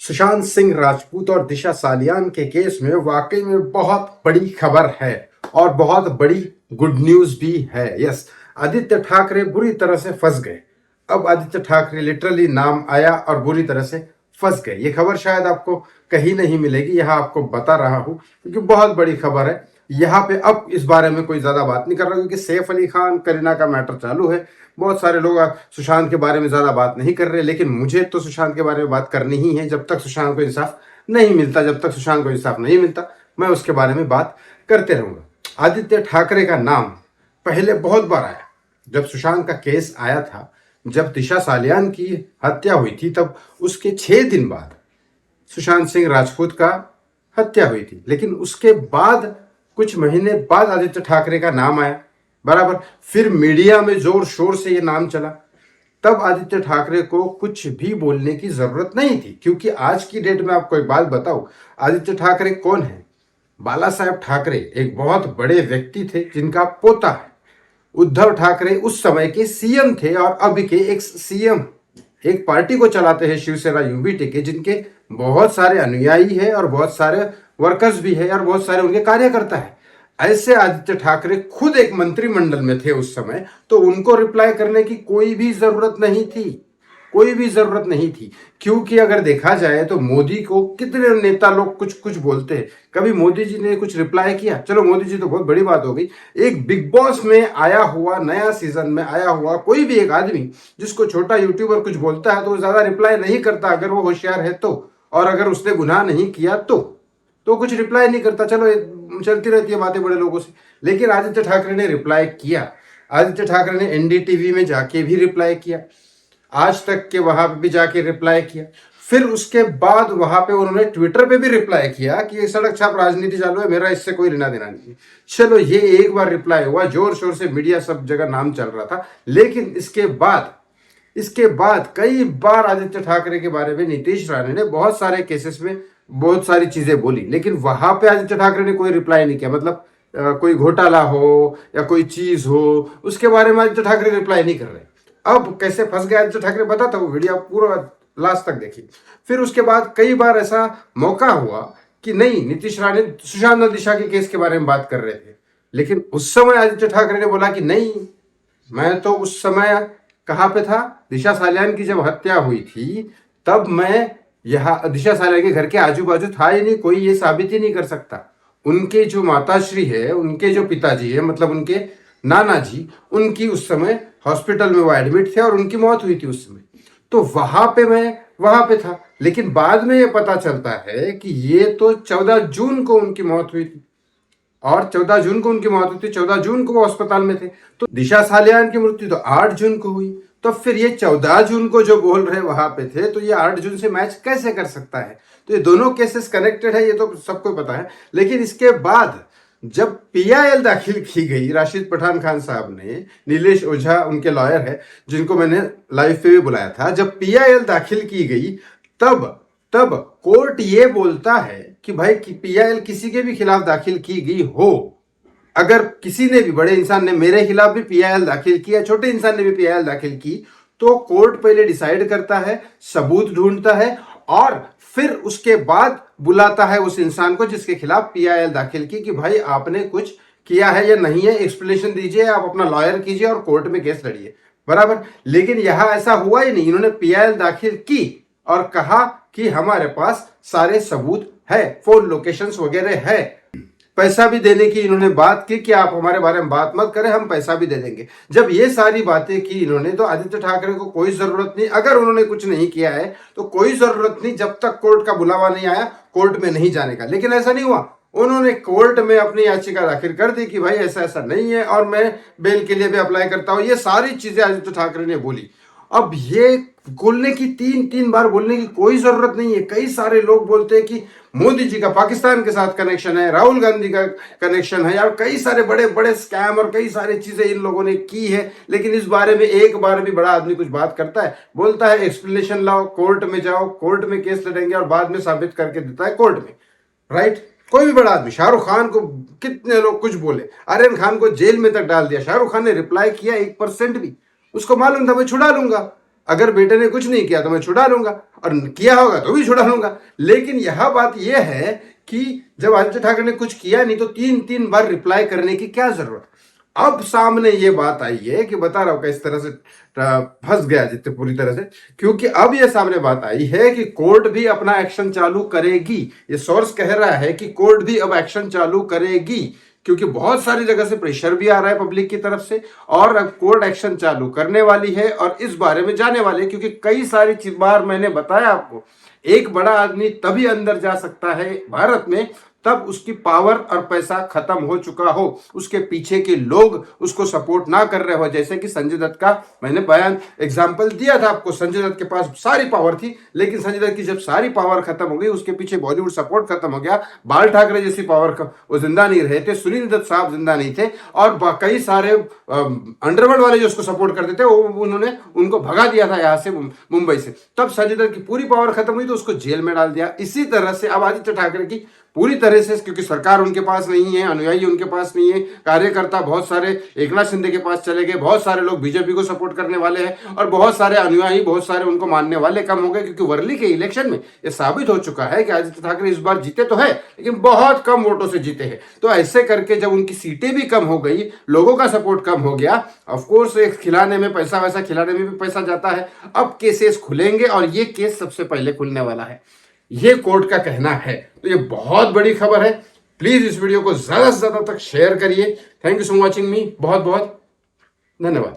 सुशांत सिंह राजपूत और दिशा सालियान के केस में वाकई में बहुत बड़ी खबर है और बहुत बड़ी गुड न्यूज भी है। यस, आदित्य ठाकरे बुरी तरह से फंस गए। अब आदित्य ठाकरे लिटरली नाम आया और बुरी तरह से फंस गए। ये खबर शायद आपको कहीं नहीं मिलेगी, यहाँ आपको बता रहा हूं क्योंकि बहुत बड़ी खबर है। यहाँ पे अब इस बारे में कोई ज्यादा बात नहीं कर रहा क्योंकि सैफ अली खान करीना का मैटर चालू है। बहुत सारे लोग सुशांत के बारे में ज्यादा बात नहीं कर रहे, लेकिन मुझे तो सुशांत के बारे में बात करनी ही है। जब तक सुशांत को इंसाफ नहीं मिलता, जब तक सुशांत को इंसाफ नहीं मिलता, मैं उसके बारे में बात करते रहूंगा। आदित्य ठाकरे का नाम पहले बहुत बार आया। जब सुशांत का केस आया था, जब दिशा सालियान की हत्या हुई थी, तब उसके 6 दिन बाद सुशांत सिंह राजपूत का हत्या हुई थी। लेकिन उसके बाद कुछ महीने बाद आदित्य ठाकरे का नाम आया, बराबर। फिर मीडिया में जोर शोर से ये नाम चला। तब आदित्य ठाकरे को कुछ भी बोलने की जरूरत नहीं थी, क्योंकि आज की डेट में आपको एक बात बताऊं, आदित्य ठाकरे कौन है? बाला साहेब ठाकरे एक बहुत बड़े व्यक्ति थे जिनका पोता है। उद्धव ठाकरे उस समय के सीएम थे और अब के एक्स सीएम। एक पार्टी को चलाते हैं शिवसेना यूबीटी के, जिनके बहुत सारे अनुयायी है और बहुत सारे वर्कर्स भी है और बहुत सारे उनके कार्यकर्ता है। ऐसे आदित्य ठाकरे खुद एक मंत्रिमंडल में थे उस समय, तो उनको रिप्लाई करने की कोई भी जरूरत नहीं थी, कोई भी जरूरत नहीं थी। क्योंकि अगर देखा जाए तो मोदी को कितने नेता लोग कुछ कुछ बोलते हैं, कभी मोदी जी ने कुछ रिप्लाई किया? चलो मोदी जी तो बहुत बड़ी बात हो गई। एक बिग बॉस में आया हुआ, नया सीजन में आया हुआ कोई भी एक आदमी जिसको छोटा यूट्यूबर कुछ बोलता है तो वो ज्यादा रिप्लाई नहीं करता, अगर वो होशियार है तो। और अगर उसने गुनाह नहीं किया तो कुछ रिप्लाई नहीं करता। चलो चलती रहती है बातें बड़े लोगों से। लेकिन आदित्य ठाकरे ने रिप्लाई किया। आदित्य ठाकरे ने एनडीटीवी में जाके भी रिप्लाई किया, आज तक के वहां पे भी जाके रिप्लाई किया। फिर उसके बाद वहां पे उन्होंने ट्विटर पे भी रिप्लाई किया कि ये सड़क छाप राजनीति चालू है, मेरा इससे कोई लेना देना नहीं। चलो ये एक बार रिप्लाई हुआ, जोर शोर से मीडिया सब जगह नाम चल रहा था। लेकिन इसके बाद कई बार आदित्य ठाकरे के बारे में नीतीश राणे ने बहुत सारे केसेस में बहुत सारी चीजें बोली, लेकिन वहां पे आदित्य ठाकरे ने कोई रिप्लाई नहीं किया। मतलब कोई घोटाला हो या कोई चीज हो, उसके बारे में आदित्य ठाकरे रिप्लाई नहीं कर रहे। अब कैसे फंस गया आदित्य ठाकरे बताता हूँ, वीडियो पूरा लास्ट तक देखिए। फिर उसके बाद कई बार ऐसा मौका हुआ कि नहीं, नीतीश राणे सुशांत और दिशा के केस के बारे में बात कर रहे थे, लेकिन उस समय आदित्य ठाकरे ने बोला कि नहीं, मैं तो उस समय कहाँ पे था, दिशा सालियान की जब हत्या हुई थी तब मैं यहाँ दिशा सालियान के घर के आजू बाजू था ही नहीं, कोई ये साबित ही नहीं कर सकता। उनके जो माताश्री है, उनके जो पिताजी है, मतलब उनके नाना जी, उनकी उस समय हॉस्पिटल में वो एडमिट थे और उनकी मौत हुई थी उस समय। तो वहां पे मैं वहां पे था। लेकिन बाद में ये पता चलता है कि ये तो 14 जून को उनकी मौत हुई थी और 14 जून को उनकी मौत हुई थी, 14 जून को वो अस्पताल में थे। तो दिशा सालियान की मृत्यु तो 8 जून को हुई। तो फिर ये 14 जून को जो बोल रहे वहां पे थे, तो ये 8 जून से मैच कैसे कर सकता है? तो ये दोनों केसेस कनेक्टेड है, ये तो सबको पता है। लेकिन इसके बाद जब पीआईएल दाखिल की गई, राशिद पठान खान साहब ने, नीलेश ओझा उनके लॉयर है जिनको मैंने लाइव पे भी बुलाया था, जब पीआईएल दाखिल की गई तब कोर्ट ये बोलता है कि भाई पीआईएल किसी के भी खिलाफ दाखिल की गई हो, अगर किसी ने भी, बड़े इंसान ने मेरे खिलाफ भी पीआईएल दाखिल किया, छोटे इंसान ने भी पीआईएल दाखिल की, तो कोर्ट पहले डिसाइड करता है, सबूत ढूंढता है और फिर उसके बाद बुलाता है उस इंसान को जिसके खिलाफ पीआईएल दाखिल की कि भाई आपने कुछ किया है या नहीं है, एक्सप्लेनेशन दीजिए, आप अपना लॉयर कीजिए और कोर्ट में केस लड़िए, बराबर। लेकिन यहां ऐसा हुआ ही नहीं। इन्होंने पीआईएल दाखिल की और कहा कि हमारे पास सारे सबूत है, फोन लोकेशंस वगैरह है, पैसा भी देने की इन्होंने बात की कि आप हमारे बारे में बात मत करें, हम पैसा भी दे देंगे। जब ये सारी बातें की इन्होंने, तो आदित्य ठाकरे को कोई जरूरत नहीं, अगर उन्होंने कुछ नहीं किया है तो कोई जरूरत नहीं, जब तक कोर्ट का बुलावा नहीं आया कोर्ट में नहीं जाने का। लेकिन ऐसा नहीं हुआ, उन्होंने कोर्ट में अपनी याचिका दाखिल कर दी कि भाई ऐसा ऐसा नहीं है और मैं बेल के लिए भी अप्लाई करता हूं। ये सारी चीजें आदित्य ठाकरे ने बोली। अब ये बोलने की, तीन बार बोलने की कोई जरूरत नहीं है। कई सारे लोग बोलते हैं कि मोदी जी का पाकिस्तान के साथ कनेक्शन है, राहुल गांधी का कनेक्शन है, और कई सारे बड़े बड़े स्कैम और कई सारी चीजें इन लोगों ने की है। लेकिन इस बारे में एक बार भी बड़ा आदमी कुछ बात करता है, बोलता है एक्सप्लेनेशन लाओ, कोर्ट में जाओ, कोर्ट में केस लड़ेंगे और बाद में साबित करके देता है कोर्ट में, राइट। कोई भी बड़ा आदमी, शाहरुख खान को कितने लोग कुछ बोले, आर्यन खान को जेल में तक डाल दिया, शाहरुख खान ने रिप्लाई किया 1% भी? उसको मालूम था मैं छुड़ा लूंगा, अगर बेटे ने कुछ नहीं किया तो मैं छुड़ा लूंगा, और किया होगा तो भी छुड़ा लूंगा। लेकिन यह बात यह है कि जब आदित्य ठाकरे ने कुछ किया नहीं तो 3-3 बार रिप्लाई करने की क्या जरूरत। अब सामने ये बात आई है कि बता रहा हूं किस तरह से फंस गया आदित्य पूरी तरह से, क्योंकि अब ये सामने बात आई है कि कोर्ट भी अपना एक्शन चालू करेगी। ये सोर्स कह रहा है कि कोर्ट भी अब एक्शन चालू करेगी, क्योंकि बहुत सारी जगह से प्रेशर भी आ रहा है पब्लिक की तरफ से, और अब कोर्ट एक्शन चालू करने वाली है और इस बारे में जाने वाले हैं। क्योंकि कई सारी बार मैंने बताया आपको, एक बड़ा आदमी तभी अंदर जा सकता है भारत में तब उसकी पावर और पैसा खत्म हो चुका हो, उसके पीछे के लोग उसको सपोर्ट ना कर रहे हो। जैसे कि संजय दत्त का मैंने बयान एग्जांपल दिया था आपको, संजय दत्त के पास सारी पावर थी, लेकिन संजय दत्त की जब सारी पावर खत्म हो गई, उसके पीछे बॉलीवुड सपोर्ट खत्म हो गया, बाल ठाकरे जैसी पावर वो जिंदा नहीं रहे थे, सुनील दत्त साहब जिंदा नहीं थे, और कई सारे अंडरवर्ल्ड वाले जो उसको सपोर्ट करते थे उन्होंने उनको भगा दिया था यहाँ से, मुंबई से। तब संजय दत्त की पूरी पावर खत्म हुई तो उसको जेल में डाल दिया। इसी तरह से अब आदित्य ठाकरे की पूरी तरह से, क्योंकि सरकार उनके पास नहीं है, अनुयायी उनके पास नहीं है, कार्यकर्ता बहुत सारे एकनाथ शिंदे के पास चले गए, बहुत सारे लोग बीजेपी को सपोर्ट करने वाले हैं, और बहुत सारे अनुयायी, बहुत सारे उनको मानने वाले कम हो गए। क्योंकि वर्ली के इलेक्शन में यह साबित हो चुका है कि आदित्य ठाकरे इस बार जीते तो है, लेकिन बहुत कम वोटों से जीते हैं। तो ऐसे करके जब उनकी सीटें भी कम हो गई, लोगों का सपोर्ट कम हो गया, ऑफकोर्स खिलाने में पैसा, वैसा खिलाने में भी पैसा जाता है। अब केसेस खुलेंगे और ये केस सबसे पहले खुलने वाला है, ये कोर्ट का कहना है। तो ये बहुत बड़ी खबर है। प्लीज इस वीडियो को ज्यादा से ज्यादा तक शेयर करिए। थैंक यू सो वॉचिंग मी, बहुत बहुत धन्यवाद।